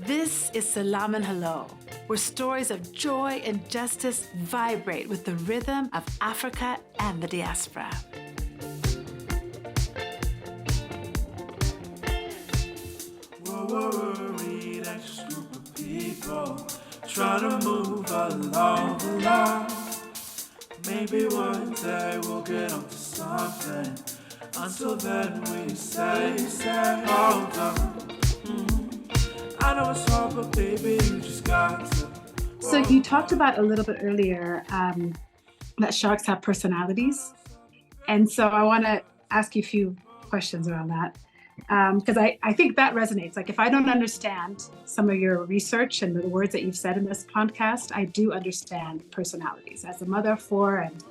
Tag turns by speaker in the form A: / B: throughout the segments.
A: This is Selam and Hello, where stories of joy and justice vibrate with the rhythm of Africa and the diaspora.
B: We're worried anxious group of people trying to move along. Maybe one day we'll get onto something. Until then we say, hold on. I know it's hard, but baby, you just got to.
A: So you talked about a little bit earlier that sharks have personalities. And so I want to ask you a few questions around that. Because I think that resonates. Like if I don't understand some of your research and the words that you've said in this podcast, I do understand personalities. As a mother of four and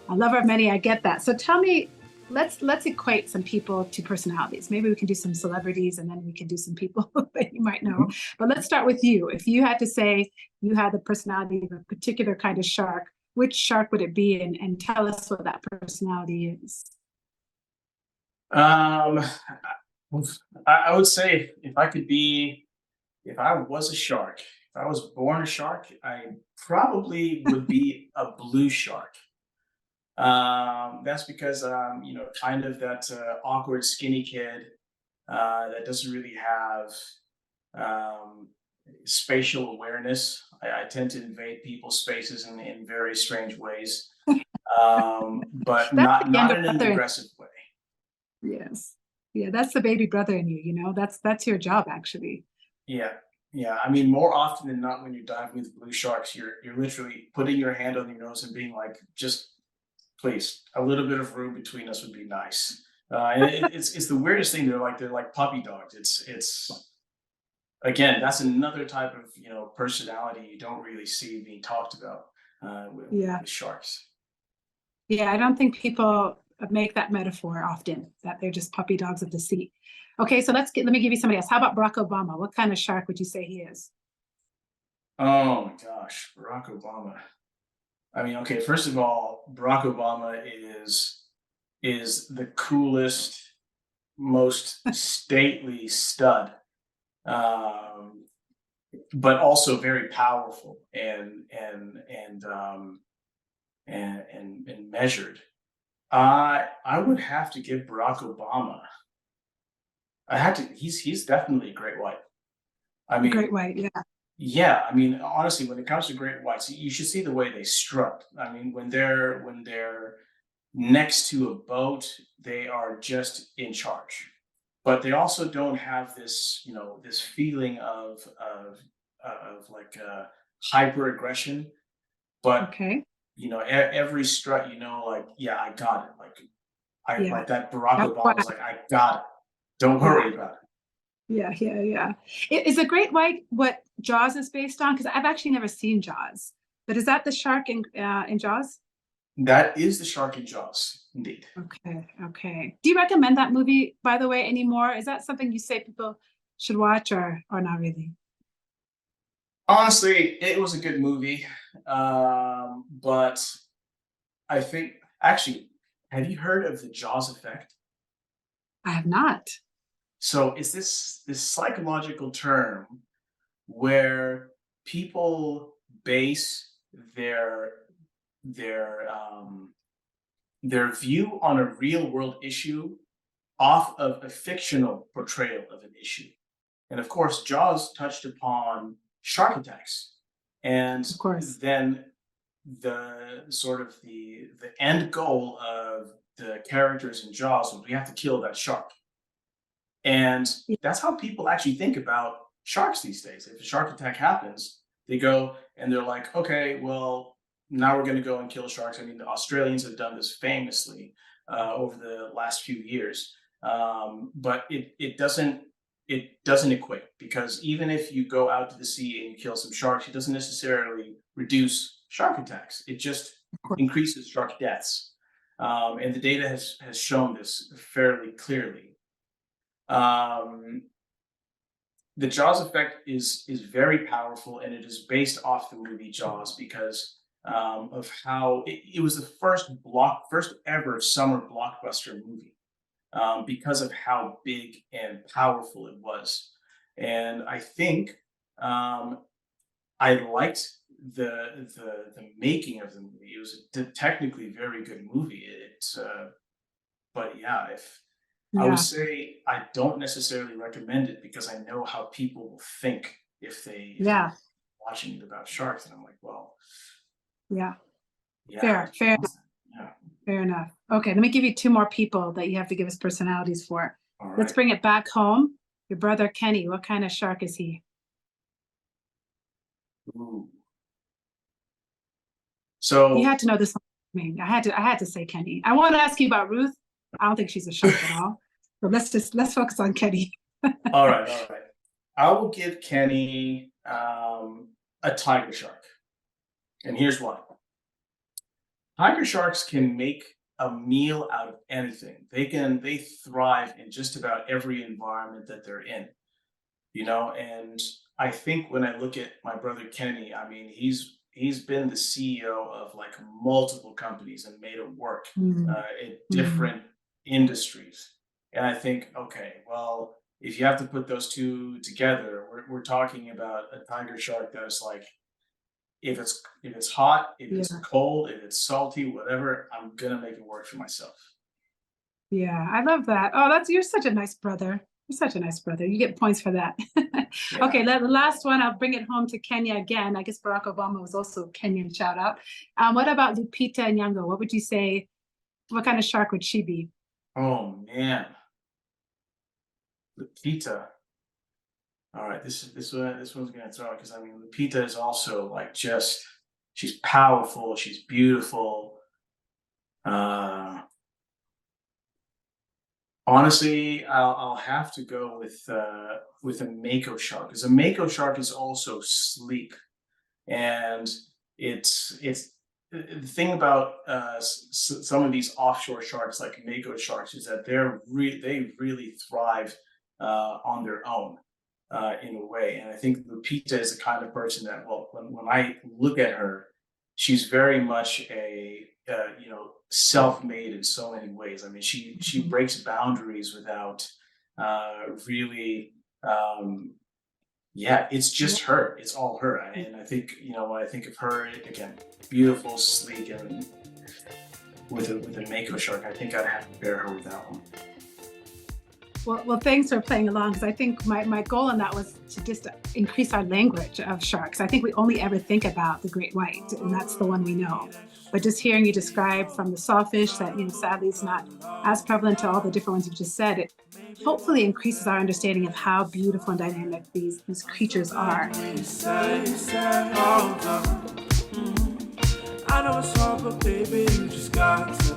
A: a lover of many, I get that. So tell me, let's equate some people to personalities. Maybe we can do some celebrities and then we can do some people that you might know. But let's start with you. If you had to say you had the personality of a particular kind of shark, which shark would it be? And tell us what that personality is.
C: I would say if I was a shark, if I was born a shark, I probably would be a blue shark. That's because kind of that awkward skinny kid that doesn't really have spatial awareness. I tend to invade people's spaces in very strange ways, but not in an aggressive way.
A: Yes. Yeah, that's the baby brother in you, that's your job actually.
C: Yeah. I mean, more often than not, when you're diving with blue sharks, you're literally putting your hand on your nose and being like, just please, a little bit of room between us would be nice. It's the weirdest thing. They're like puppy dogs. It's again, that's another type of personality you don't really see being talked about with sharks.
A: Yeah, I don't think people make that metaphor often, that they're just puppy dogs of the sea. Okay, so let me give you somebody else. How about Barack Obama? What kind of shark would you say he is?
C: Oh my gosh, Barack Obama. I mean, okay, first of all, Barack Obama is the coolest, most stately stud, but also very powerful and measured. I would have to give Barack Obama. He's definitely a great white. I mean,
A: great white, yeah.
C: Yeah, I mean, honestly, when it comes to great whites, you should see the way they strut. I mean, when they're next to a boat, they are just in charge. But they also don't have this, this feeling of like hyper aggression. But
A: okay,
C: every strut, like, yeah, I got it. Like that Barack
A: That's
C: Obama was like, I got it. Don't worry about it.
A: Yeah. Is a great white what Jaws is based on? Because I've actually never seen Jaws, but is that the shark in Jaws?
C: That is the shark in Jaws, indeed.
A: Okay. Do you recommend that movie, by the way, anymore? Is that something you say people should watch or not really?
C: Honestly, it was a good movie, but I think actually, have you heard of the Jaws effect?
A: I have not.
C: So it's this psychological term where people base their view on a real world issue off of a fictional portrayal of an issue. And of course, Jaws touched upon shark attacks, and
A: Of course.
C: then the sort of the end goal of the characters in Jaws was we have to kill that shark. And that's how people actually think about sharks these days. If a shark attack happens, they go and they're like, okay, well, now we're going to go and kill sharks. I mean, the Australians have done this famously over the last few years, but it doesn't equate, because even if you go out to the sea and you kill some sharks, it doesn't necessarily reduce shark attacks. It just increases shark deaths, and the data has shown this fairly clearly. The Jaws effect is very powerful, and it is based off the movie Jaws because of how it was the first ever summer blockbuster movie, because of how big and powerful it was. And I think I liked the making of the movie. It was a technically very good movie. But yeah, if I would
A: Yeah,
C: say I don't necessarily recommend it because I know how people will think if they're
A: yeah,
C: watching it about sharks, and I'm like, well,
A: yeah.
C: yeah,
A: Fair, fair,
C: yeah,
A: fair enough. Okay, let me give you two more people that you have to give us personalities for.
C: all
A: Let's
C: right.
A: bring it back home. Your brother Kenny, what kind of shark is he?
C: Ooh.
A: You
C: So
A: had to know this one. I had to say Kenny. I want to ask you about Ruth. I don't think she's a shark at all. So let's focus on Kenny.
C: all right. I will give Kenny a tiger shark, and here's why. Tiger sharks can make a meal out of anything. They thrive in just about every environment that they're in, you know. And I think when I look at my brother Kenny, I mean, he's been the CEO of like multiple companies and made it work
A: Mm,
C: in
A: mm,
C: different industries. And I think, okay, well, if you have to put those two together, we're talking about a tiger shark that's like, if it's hot, if it's
A: yeah,
C: cold, if it's salty, whatever, I'm gonna make it work for myself.
A: yeah. I love that. Oh, you're such a nice brother. You're such a nice brother. You get points for that.
C: Yeah.
A: Okay, the last one, I'll bring it home to Kenya again. I guess Barack Obama was also a Kenyan shout out. What about Lupita Nyong'o? What would you say? What kind of shark would she be?
C: Oh man, Lupita. All right, this one's gonna throw because I mean Lupita is also like just she's powerful, she's beautiful. Uh, Honestly, I'll have to go with a Mako shark because a Mako shark is also sleek, and it's the thing about some of these offshore sharks like Mako sharks is that they really thrive on their own in a way. And I think Lupita is the kind of person that, well, when I look at her, she's very much a self-made in so many ways. I mean, she
A: Mhm.
C: breaks boundaries without really. Yeah, it's
A: Yeah,
C: just her. It's all her. And I think, when I think of her again, beautiful, sleek, and with a Mako shark, I think I'd have to pair her with that one.
A: well, thanks for playing along because I think my goal in that was to just increase our language of sharks. I think we only ever think about the great white, and that's the one we know. But just hearing you describe from the sawfish that sadly is not as prevalent to all the different ones you just said, it hopefully increases our understanding of how beautiful and dynamic these creatures are.
B: I know it's hard, but baby, you just got to